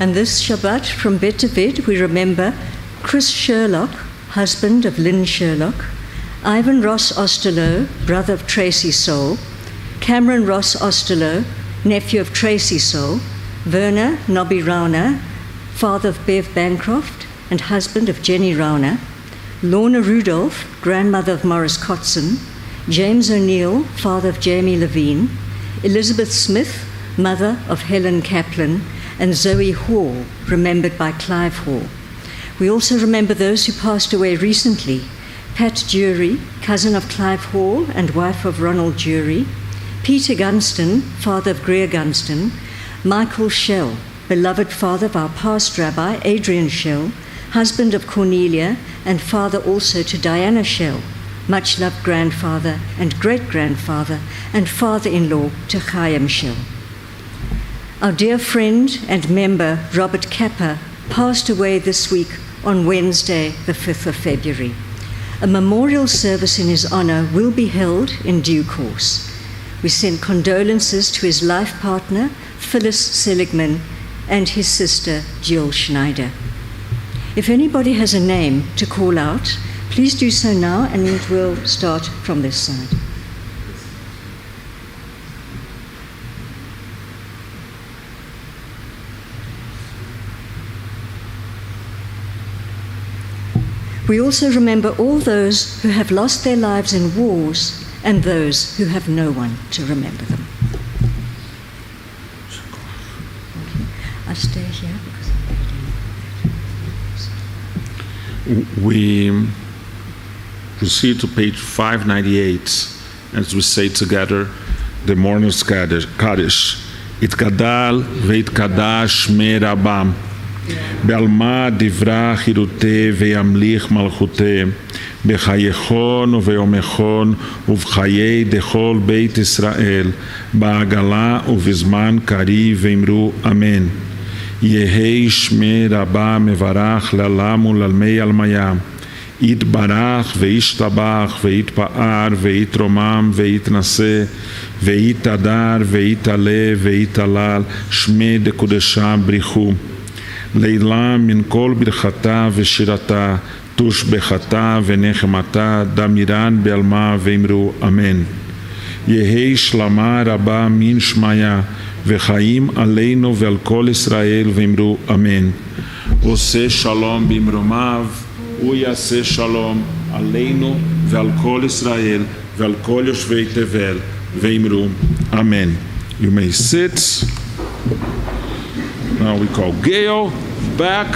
And this Shabbat, from bed to bed, we remember Chris Sherlock, husband of Lynn Sherlock, Ivan Ross Osterloh, brother of Tracy Soul, Cameron Ross Osterloh, nephew of Tracy Soul, Werner Nobby Rauner, father of Bev Bancroft and husband of Jenny Rauner, Lorna Rudolph, grandmother of Morris Kotzen, James O'Neill, father of Jamie Levine, Elizabeth Smith, mother of Helen Kaplan, and Zoe Hall, remembered by Clive Hall. We also remember those who passed away recently: Pat Jury, cousin of Clive Hall and wife of Ronald Jury, Peter Gunston, father of Greer Gunston, Michael Schell, beloved father of our past rabbi, Adrian Schell, husband of Cornelia, and father also to Diana Schell, much-loved grandfather and great-grandfather, and father-in-law to Chaim Schell. Our dear friend and member, Robert Kappa, passed away this week on Wednesday, the 5th of February. A memorial service in his honor will be held in due course. We send condolences to his life partner, Phyllis Seligman, and his sister, Jill Schneider. If anybody has a name to call out, please do so now, and we'll start from this side. We also remember all those who have lost their lives in wars and those who have no one to remember them. I stay here because I'm We proceed to page 598 as we say together the Mourner's Kaddish. Itkadal veitkadash me rabam. בעלמא דברה חירותי וימליך מלכותי בחייכון וביומכון ובחיי דכל בית ישראל בעגלה ובזמן קריב ואמרו אמן. יהי שמי רבה מברך לעלם ולעלמי עלמיה. יתברך וישתבח ויתפאר ויתרומם ויתנשא ויתהדר ויתעלה ויתהלל שמי דקודשה בריחו. לילה מן כל ברכתה ושירתה, תושבחתה ונחמתה, דמירן בעלמה ואמרו אמן. יהי שלמה רבה מן שמיה, וחיים עלינו ועל כל ישראל ואמרו אמן. עושה שלום במרומיו, הוא יעשה שלום עלינו ועל כל ישראל ועל כל יושבי תבל ואמרו אמן. You may sit. Now we call Gail back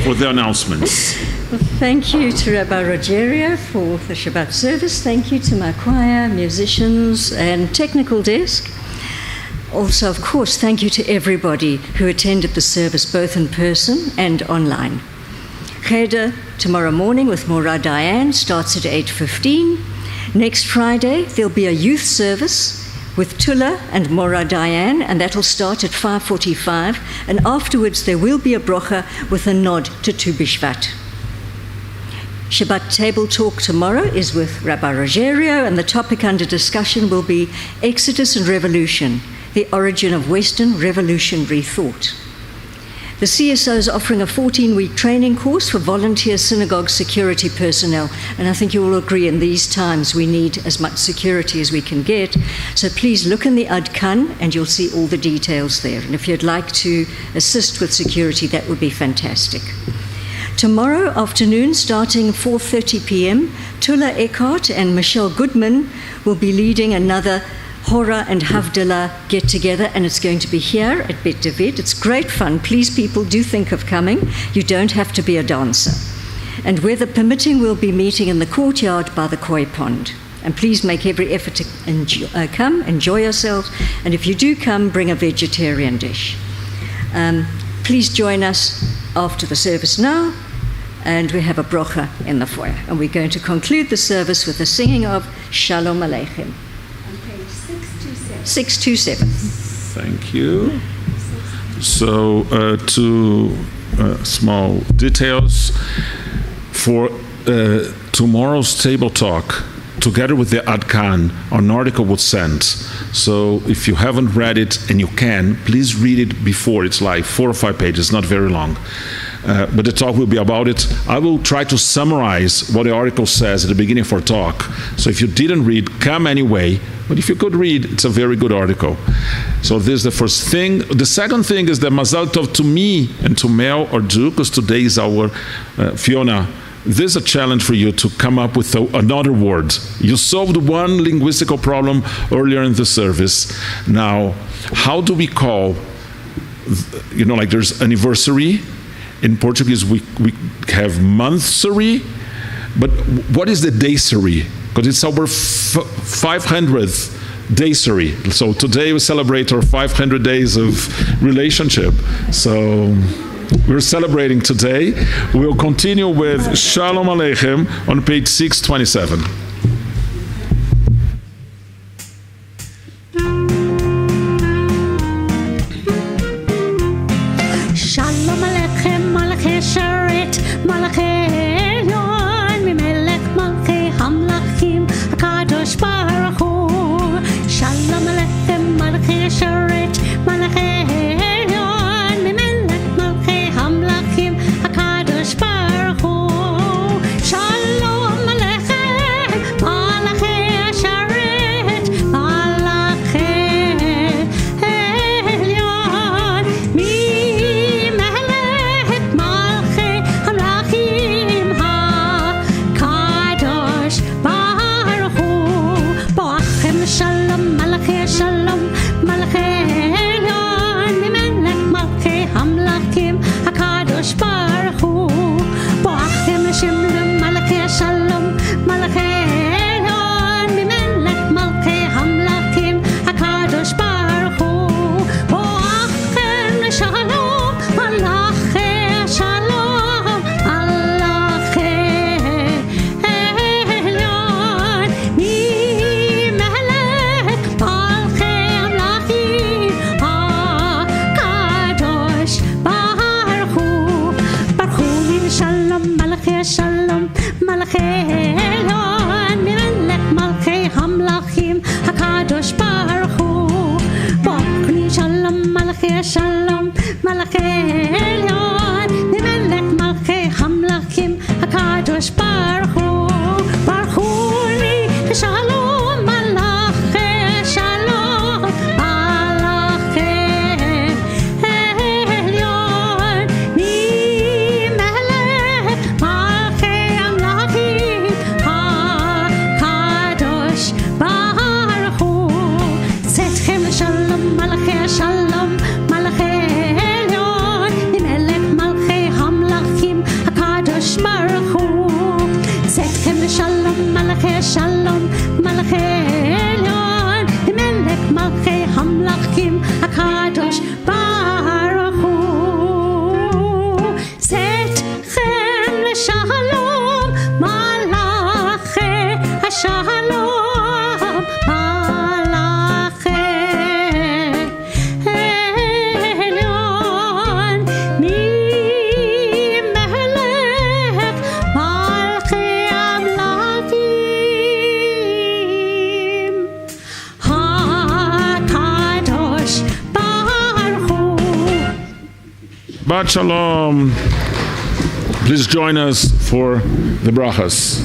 for the announcements. Well, thank you to Rabbi Rogerio for the Shabbat service. Thank you to my choir, musicians, and technical desk. Also, of course, thank you to everybody who attended the service, both in person and online. Cheder tomorrow morning with Mora Diane starts at 8:15. Next Friday, there'll be a youth service with Tulla and Mora Diane, and that'll start at 5:45, and afterwards there will be a brocha with a nod to Tu B'Shvat. Shabbat table talk tomorrow is with Rabbi Rogerio, and the topic under discussion will be Exodus and Revolution, the origin of Western revolutionary thought. The CSO is offering a 14-week training course for volunteer synagogue security personnel, and I think you will agree in these times we need as much security as we can get. So please look in the Adkan and you'll see all the details there. And if you'd like to assist with security, that would be fantastic. Tomorrow afternoon, starting 4:30 p.m., Tulla Eckhart and Michelle Goodman will be leading another Hora and Havdalah get together, and it's going to be here at Bet David. It's great fun. Please, people, do think of coming. You don't have to be a dancer. And weather permitting, we'll be meeting in the courtyard by the koi pond. And please make every effort to come, enjoy yourselves. And if you do come, bring a vegetarian dish. Please join us after the service now. And we have a brocha in the foyer. And we're going to conclude the service with the singing of Shalom Aleichem. 627. Thank you. So, two small details. For tomorrow's table talk, together with the Adkan, an article was sent. So if you haven't read it and you can, please read it before it's live, 4 or 5 pages, not very long. But the talk will be about it. I will try to summarize what the article says at the beginning of our talk. So if you didn't read, come anyway. But if you could read, it's a very good article. So this is the first thing. The second thing is that Mazal Tov to me and to Mel or Drew, because today is our Fiona. This is a challenge for you to come up with another word. You solved one linguistical problem earlier in the service. Now, how do we call, like there's anniversary. In Portuguese, we have monthsary, but what is the daysary? Because it's our 500th daysary. So today we celebrate our 500 days of relationship. So we're celebrating today. We'll continue with Shalom Aleichem on page 627. Shabbat Shalom. Please join us for the brachas.